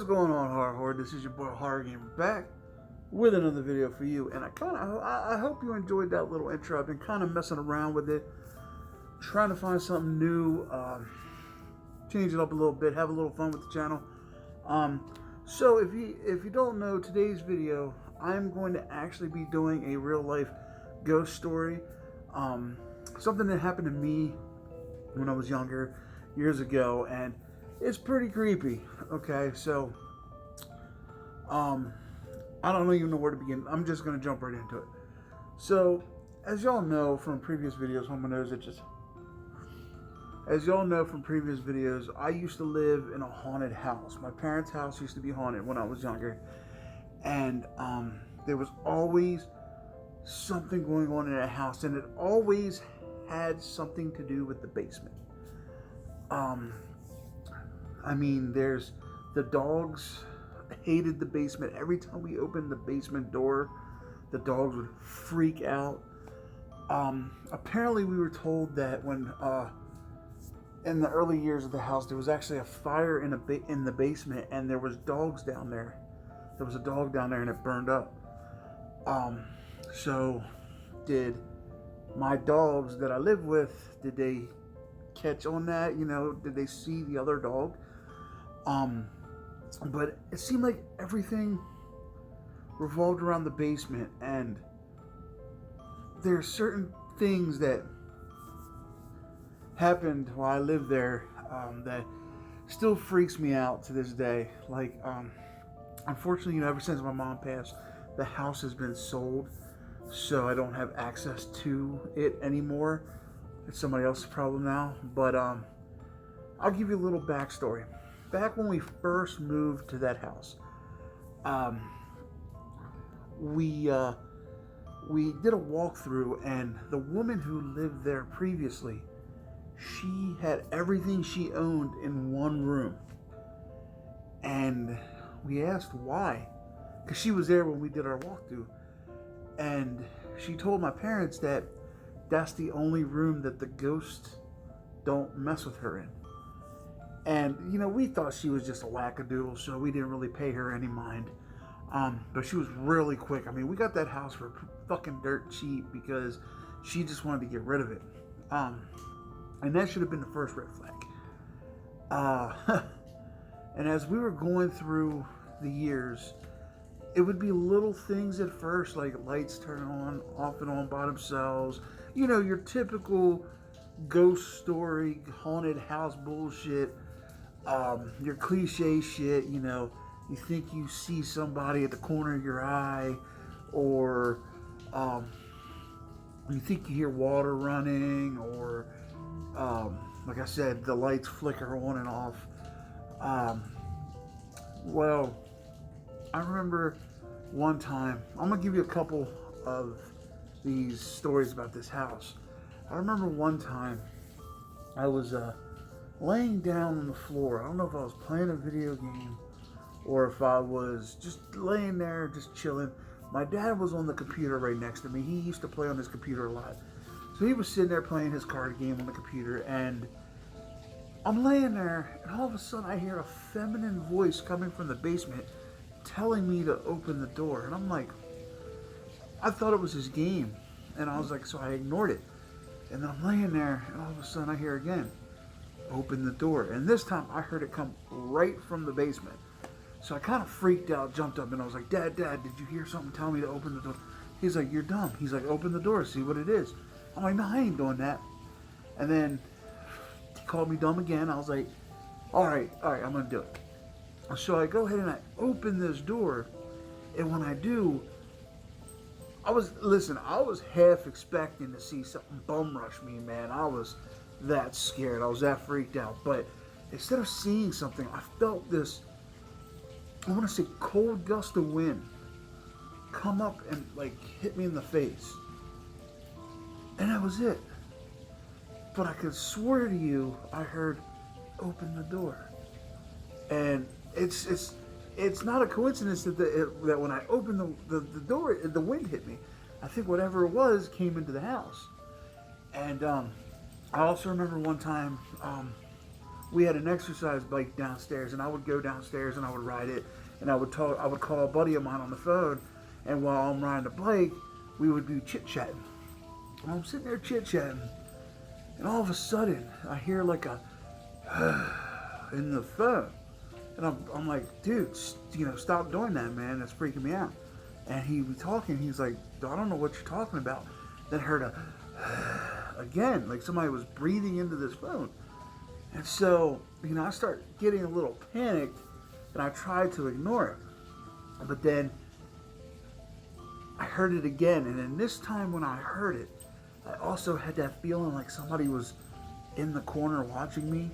going on, H0rr0rr? This is your boy H0rr0rgam back with another video for you, and I hope you enjoyed that little intro. I've been kind of messing around with it, trying to find something new, change it up a little bit, have a little fun with the channel. So if you don't know, today's video, I'm going to actually be doing a real life ghost story, something that happened to me when I was younger, years ago, and it's pretty creepy. Okay, so I don't even know where to begin. I'm just gonna jump right into it. So, as y'all know from previous videos, as y'all know from previous videos, I used to live in a haunted house. My parents' house used to be haunted when I was younger, and there was always something going on in that house, and it always had something to do with the basement. I mean, there's the dogs hated the basement. Every time we opened the basement door, the dogs would freak out. Apparently we were told that when in the early years of the house, there was actually a fire in the basement, and there was dogs down there. There was a dog down there, and it burned up. So did my dogs that I live with, did they catch on that? You know, did they see the other dog? But it seemed like everything revolved around the basement, and there are certain things that happened while I lived there that still freaks me out to this day. Like, unfortunately, you know, ever since my mom passed, the house has been sold, so I don't have access to it anymore. It's somebody else's problem now. But I'll give you a little backstory. Back when we first moved to that house, we did a walkthrough, and the woman who lived there previously, she had everything she owned in one room. And we asked why, because she was there when we did our walkthrough, and she told my parents that that's the only room that the ghosts don't mess with her in. And, you know, we thought she was just a wackadoodle, so we didn't really pay her any mind. But she was really quick. I mean, we got that house for fucking dirt cheap because she just wanted to get rid of it. And that should have been the first red flag. And as we were going through the years, it would be little things at first, like lights turn on, off and on by themselves. You know, your typical ghost story, haunted house bullshit. Your cliche shit, you know, you think you see somebody at the corner of your eye, or you think you hear water running, or like I said, the lights flicker on and off. Well, I remember one time, I'm gonna give you a couple of these stories about this house. I remember one time I was laying down on the floor. I don't know if I was playing a video game or if I was just laying there, just chilling. My dad was on the computer right next to me. He used to play on his computer a lot. So he was sitting there playing his card game on the computer, and I'm laying there, and all of a sudden I hear a feminine voice coming from the basement telling me to open the door. And I'm like, I thought it was his game. And I was like, so I ignored it. And then I'm laying there, and all of a sudden I hear again, open the door. And this time I heard it come right from the basement. So I kind of freaked out, jumped up, and I was like, Dad, did you hear something tell me to open the door? He's like, you're dumb. He's like, open the door, see what it is. I'm like, no, I ain't doing that. And then he called me dumb again. I was like, all right, I'm gonna do it. So I go ahead and I open this door, and when I do, I was half expecting to see something bum rush me, man. I was that scared. I was that freaked out. But instead of seeing something, I felt this, I want to say, cold gust of wind come up and like hit me in the face. And that was it. But I could swear to you, I heard, open the door. And it's not a coincidence that when I opened the door, the wind hit me. I think whatever it was came into the house. And I also remember one time we had an exercise bike downstairs, and I would go downstairs and I would ride it, and I would call a buddy of mine on the phone, and while I'm riding the bike, we would be chit-chatting. And I'm sitting there chit-chatting, and all of a sudden, I hear like a in the phone. And I'm like, dude, stop doing that, man. That's freaking me out. And he was talking. He's like, I don't know what you're talking about. Then I heard a again, like somebody was breathing into this phone. And so, I start getting a little panicked, and I tried to ignore it. But then I heard it again. And then this time when I heard it, I also had that feeling like somebody was in the corner watching me.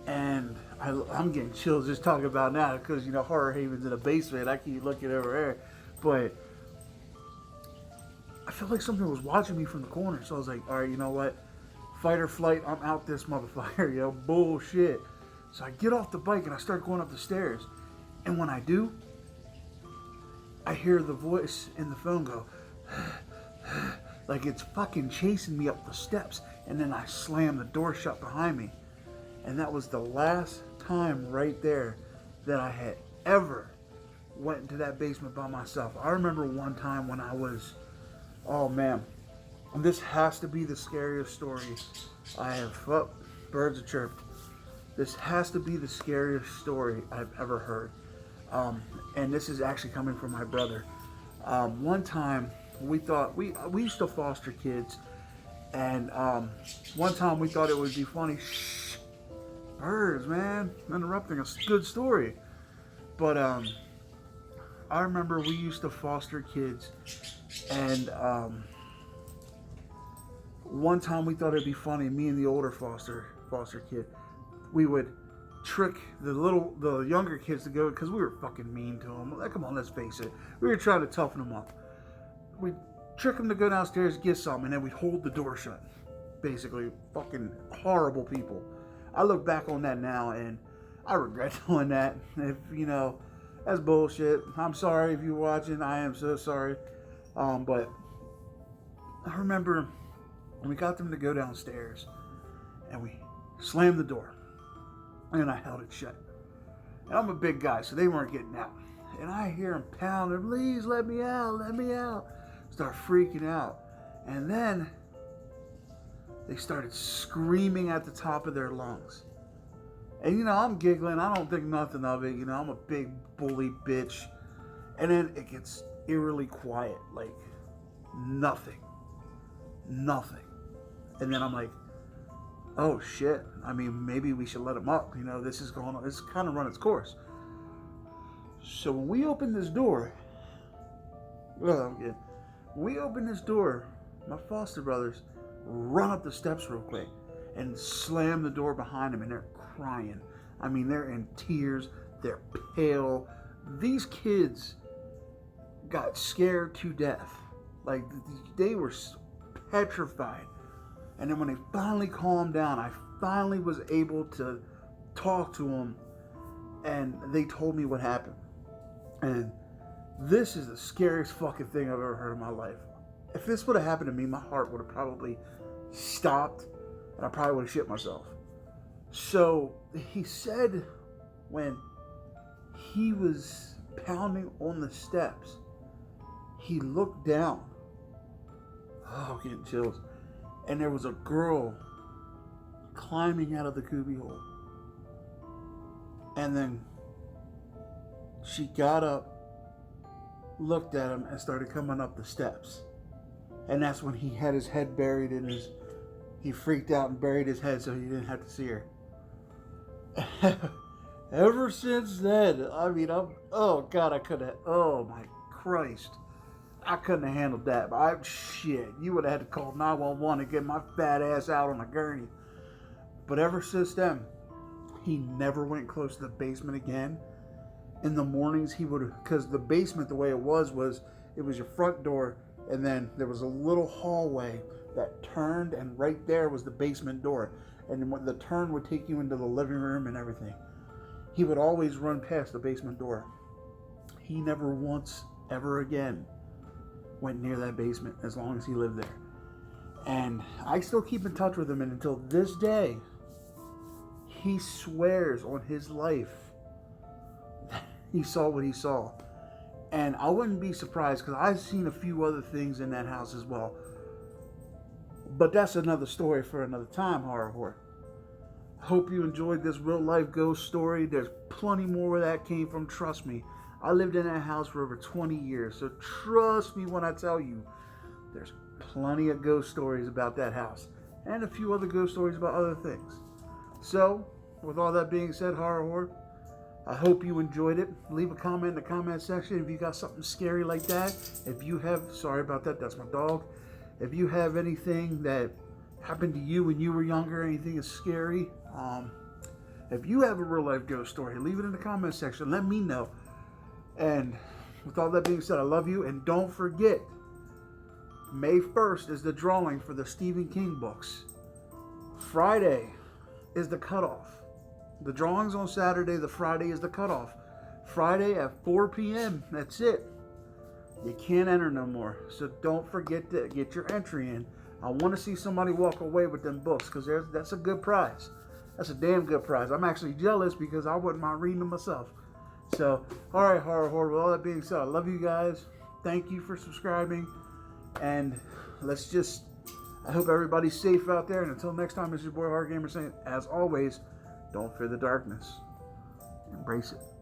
And I'm getting chills just talking about now because, Horror Haven's in the basement. I keep looking over there. But I felt like something was watching me from the corner. So I was like, all right, you know what? Fight or flight, I'm out this motherfucker, bullshit. So I get off the bike and I start going up the stairs. And when I do, I hear the voice in the phone go, like it's fucking chasing me up the steps. And then I slam the door shut behind me. And that was the last time right there that I had ever went into that basement by myself. I remember one time when I was, oh man, and this has to be the scariest story I have, birds are chirped. This has to be the scariest story I've ever heard. And this is actually coming from my brother. One time we thought, we used to foster kids. And one time we thought it would be funny. Shh, birds, man, interrupting a good story. But I remember we used to foster kids, and one time we thought it'd be funny. Me and the older foster kid, we would trick the younger kids to go because we were fucking mean to them. Like, come on, let's face it, we were trying to toughen them up. We'd trick them to go downstairs, get some, and then we'd hold the door shut. Basically, fucking horrible people. I look back on that now and I regret doing that. If that's bullshit. I'm sorry if you're watching. I am so sorry. But I remember when we got them to go downstairs and we slammed the door and I held it shut. And I'm a big guy, so they weren't getting out. And I hear them pounding, please let me out, let me out. Start freaking out. And then they started screaming at the top of their lungs. And I'm giggling, I don't think nothing of it, I'm a big bully bitch. And then it gets eerily quiet, like nothing. And then I'm like, oh shit, maybe we should let them up. This is kind of run its course. So when we open this door, my foster brothers run up the steps real quick and slam the door behind them, and they're crying. They're in tears. They're pale. These kids got scared to death. Like, they were petrified. And then when they finally calmed down, I finally was able to talk to them, and they told me what happened. And this is the scariest fucking thing I've ever heard in my life. If this would have happened to me, my heart would have probably stopped, and I probably would have shit myself. So he said when he was pounding on the steps, he looked down. Oh, getting chills. And there was a girl climbing out of the cubby hole. And then she got up, looked at him, and started coming up the steps. And that's when he had his head buried in his... He freaked out and buried his head so he didn't have to see her. Ever since then, oh God, I couldn't have... Oh my Christ. I couldn't have handled that. Shit, you would have had to call 911 and get my fat ass out on a gurney. But ever since then, he never went close to the basement again. In the mornings, he would... Because the basement, the way it was it was your front door, and then there was a little hallway that turned, and right there was the basement door. And then the turn would take you into the living room and everything. He would always run past the basement door. He never once, ever again, went near that basement as long as he lived there. And I still keep in touch with him, and until this day, he swears on his life he saw what he saw. And I wouldn't be surprised, because I've seen a few other things in that house as well. But that's another story for another time, horror. Hope you enjoyed this real life ghost story. There's plenty more where that came from, trust me. I lived in that house for over 20 years, so trust me when I tell you, there's plenty of ghost stories about that house. And a few other ghost stories about other things. So, with all that being said, horror, I hope you enjoyed it. Leave a comment in the comment section if you got something scary like that. If you have, sorry about that, that's my dog. If you have anything that happened to you when you were younger, anything is scary, if you have a real life ghost story, leave it in the comment section. Let me know. And with all that being said, I love you. And don't forget, May 1st is the drawing for the Stephen King books. Friday is the cutoff. The drawing's on Saturday. The Friday is the cutoff. Friday at 4 p.m. That's it. You can't enter no more. So don't forget to get your entry in. I want to see somebody walk away with them books, because that's a good prize. That's a damn good prize. I'm actually jealous because I wouldn't mind reading them myself. So, all right, horror. With all that being said, I love you guys. Thank you for subscribing. And I hope everybody's safe out there. And until next time, it's your boy H0rr0rgamer saying, as always, don't fear the darkness. Embrace it.